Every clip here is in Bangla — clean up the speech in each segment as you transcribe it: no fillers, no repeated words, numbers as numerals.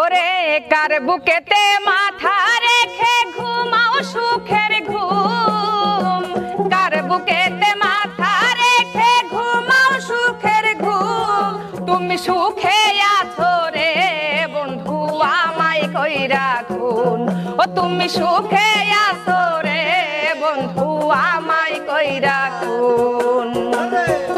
ওরে কার বুকেতে মাথা রেখে ঘুমাও সুখের ঘুম, কার বুকেতে মাথা রেখে ঘুমাও সুখের ঘুম। তুমি সুখে আছো রে বন্ধু আমায় কইরা খুন, ও তুমি সুখে আছো রে বন্ধু আমায় কইরা খুন।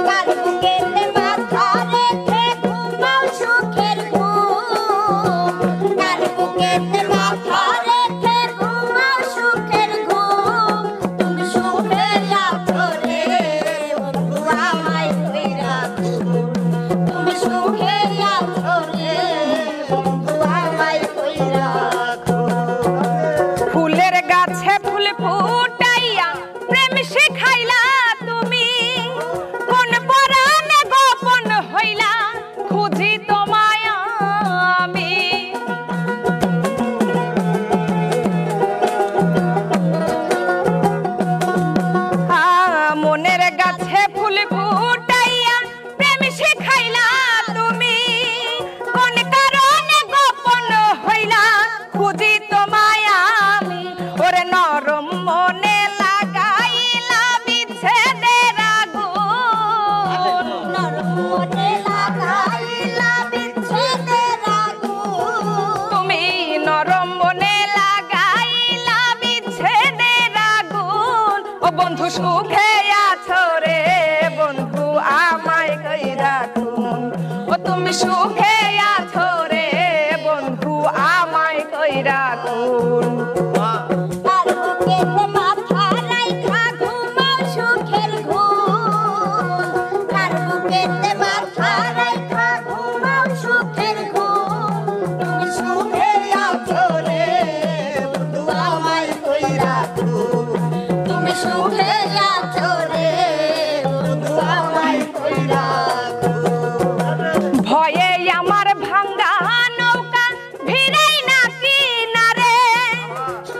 কার বুকেতে মাথা রেখে ঘুমাও সুখের ঘুম, কার বুকেতে মাথা রেখে ঘুমাও সুখের ঘুম। তুমি সুখে আছো রে বন্ধু আমায় কইরা খুন, তুমি সুখে আছো রে বন্ধু আমায় কইরা খুন। ফুলের গাছে ফুল ফুটাইয়া প্রেম শিখাইলা তুমি, কোন পরাণে গোপন হইলা খুঁজি তোমায় আমি। মনের গাছে ফুল ফুটাইয়া প্রেম শিখাইলা তুমি, কোন কারণে গোপন হইলা খুঁজি তোমায় আমি। ওরে নরম মনে লাগাইলা বিচ্ছেদের আগুন, নরম মনে লাগাইলা বিচ্ছেদের আগুন। তুমি নরম মনে লাগাইলা বিচ্ছেদের আগুন। ও বন্ধু সুখে আছো রে বন্ধু আমায় কইরা খুন, ও তুমি সুখে আছো রে বন্ধু আমায় কইরা খুন। কার বুকেতে মাথা রাইখা ঘুমাও সুখের ঘুম, কার বুকেতে মাথা রাইখা ঘুমাও সুখের ঘুম। তুমি সুখে আছো রে বন্ধু আমায় কইরা খুন, তুমি সুখে আছো রে বন্ধু আমায় কইরা খুন। ভয়ে আমার ভাঙ্গা নৌকা ভিড়াই না কিনারে,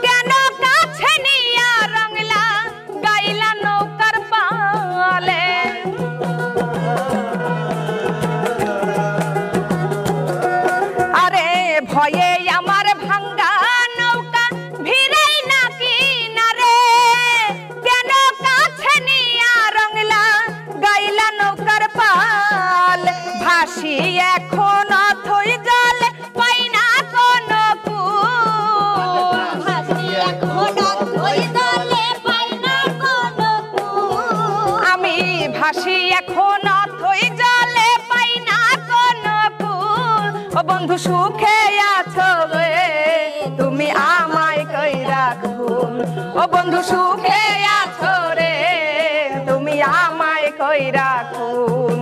কেন কাছে নিয়া রংলা গাইলা নৌকার পালে। আরে ভয়ে আমার ভাঙ্গা নৌকা ভিড়াই না কিনারে, কেন কাছে নিয়া রংলা গাইলা নৌকার পাল। ভাসি এখন থই জলে পাই না কোনো কুল, ভাসি এখন থই জলে পাই না কোনো কুল। আমি ভাসি এখন থই জলে পাই না কোনো কুল। ও বন্ধু সুখে আছো রে তুমি আমায় কইরা খুন, ও বন্ধু সুখে আছো রে তুমি আমায় কইরা খুন।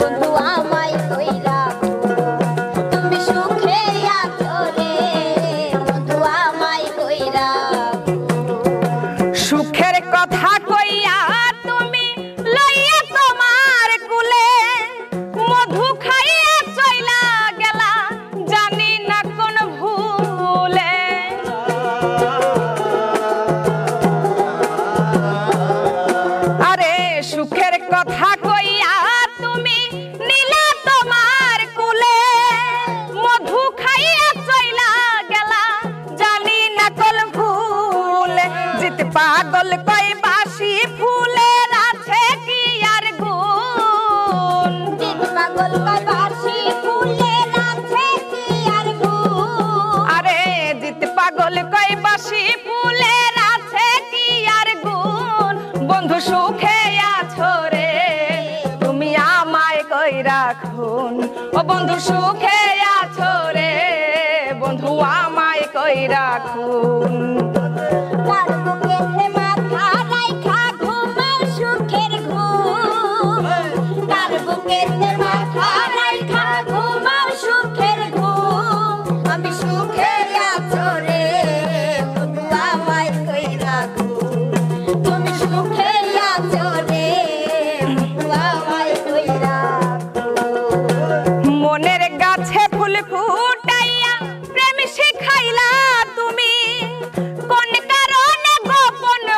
বন্ধু আমায় কইরা খুন, তুমি সুখে আছো রে বন্ধু আমায় কইরা খুন। সুখের কথা কইয়া তুমি লইয়া তোমার কুলে, মধু খাইয়া চইলা গেলা জানি না কোন ভুলে। আরে সুখের কথা কইয়া তুমি নীলা তোমার কুলে, মধু খাইয়া চইলা গেলা জানি না কোন ভুলে। জিত পাগল কই বাসি ফুলের আছে কি আর গুণ, জিত পাগল কই বাসি ফুলের আছে কি আর গুণ। আরে জিত পাগল কই বাসি ফুলের আছে কি আর গুণ। বন্ধু সুখে আছো রে তুমি আমায় কইরা খুন, ও বন্ধু সুখে আছো রে বন্ধু আমায় কইরা খুন। কার বুকেতে মাথা রাইখা ঘুমাও সুখের ঘুম, কার বুকেতে মাথা রাইখা ঘুমাও সুখের ঘুম। আমি সুখে আছো রে বন্ধু আমায় কইরা খুন, তুমি সুখে আছো রে বন্ধু আমায় কইরা খুন। মনের গাছে ফুল ফুটাইয়া প্রেম শিখাইলা তুমি, কোন কারণে গোপন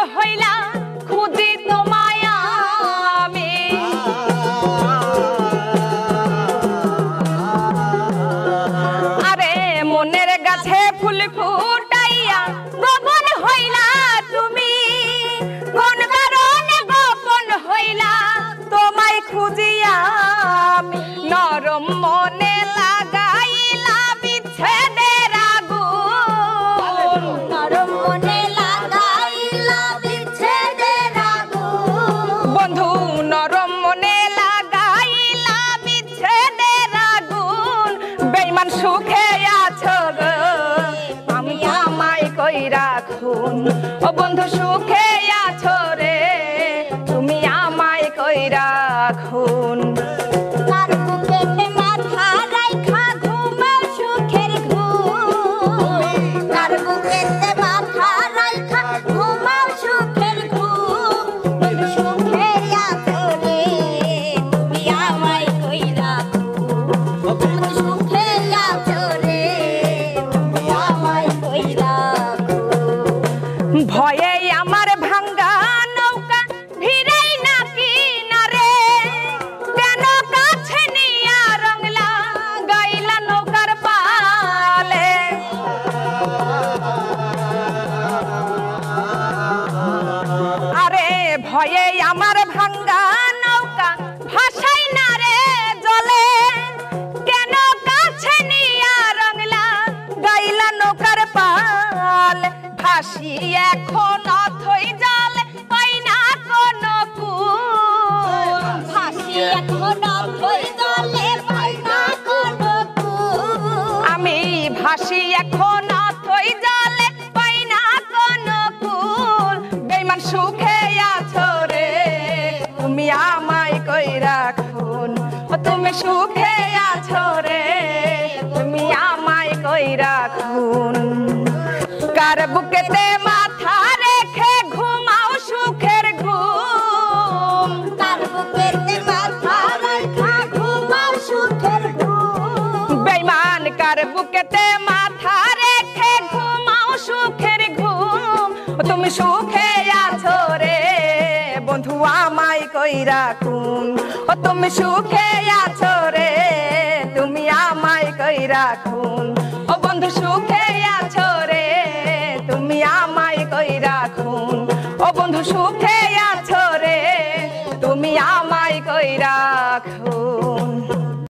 ও বন্ধু সুখে আছো রে তুমি আমায় কইরা খুন কার বুকেতে মাথা রাইখা ঘুমাও সুখের ঘুম কার বুকেতে মাথা রাইখা ঘুমাও সুখের ঘুম বন্ধু সুখে আছো রে তুমি আমায় কইরা খুন বন্ধু সুখে আছো রে তুমি আমায় কইরা খুন ভয়ে আমার ভাঙ্গা নৌকা ভিড়াই না কিনারে কেন কাছে নিয়া রংলা গাইলা নৌকার পালে আরে ভয়ে আমার ভাঙ্গা নৌকা ভাসাই না রে জলে কেন কাছে নিয়া রংলা গাইলা নৌকার পাল ভাসি এখন অথই জালে পাই না কোনো কুল ভাসি এখন অথই জলে পাই না কোনো কুল আমি ভাসি এখন অথই জালে পাই না কোনো কুল বেঈমান সুখে আছো রে তুমি আমায় কইরা খুন ও তুমি সুখে আছো রে তুমি আমায় কইরা খুন কার বুকেতে মাথা রেখে ঘুমাও সুখের ঘুম কার বুকেতে মাথা রাইখা ঘুমাও সুখের ঘুম বেঈমান কার বুকেতে মাথা রেখে ঘুমাও সুখের ঘুম ও তুমি সুখে আছো রে বন্ধু আমায় কইরা খুন ও তুমি সুখে আছো রে তুমি আমায় কইরা খুন ও বন্ধু সুখে আছো রে তুমি আমায় কইরা খুন ও বন্ধু সুখে আছো রে তুমি আমায় কইরা খুন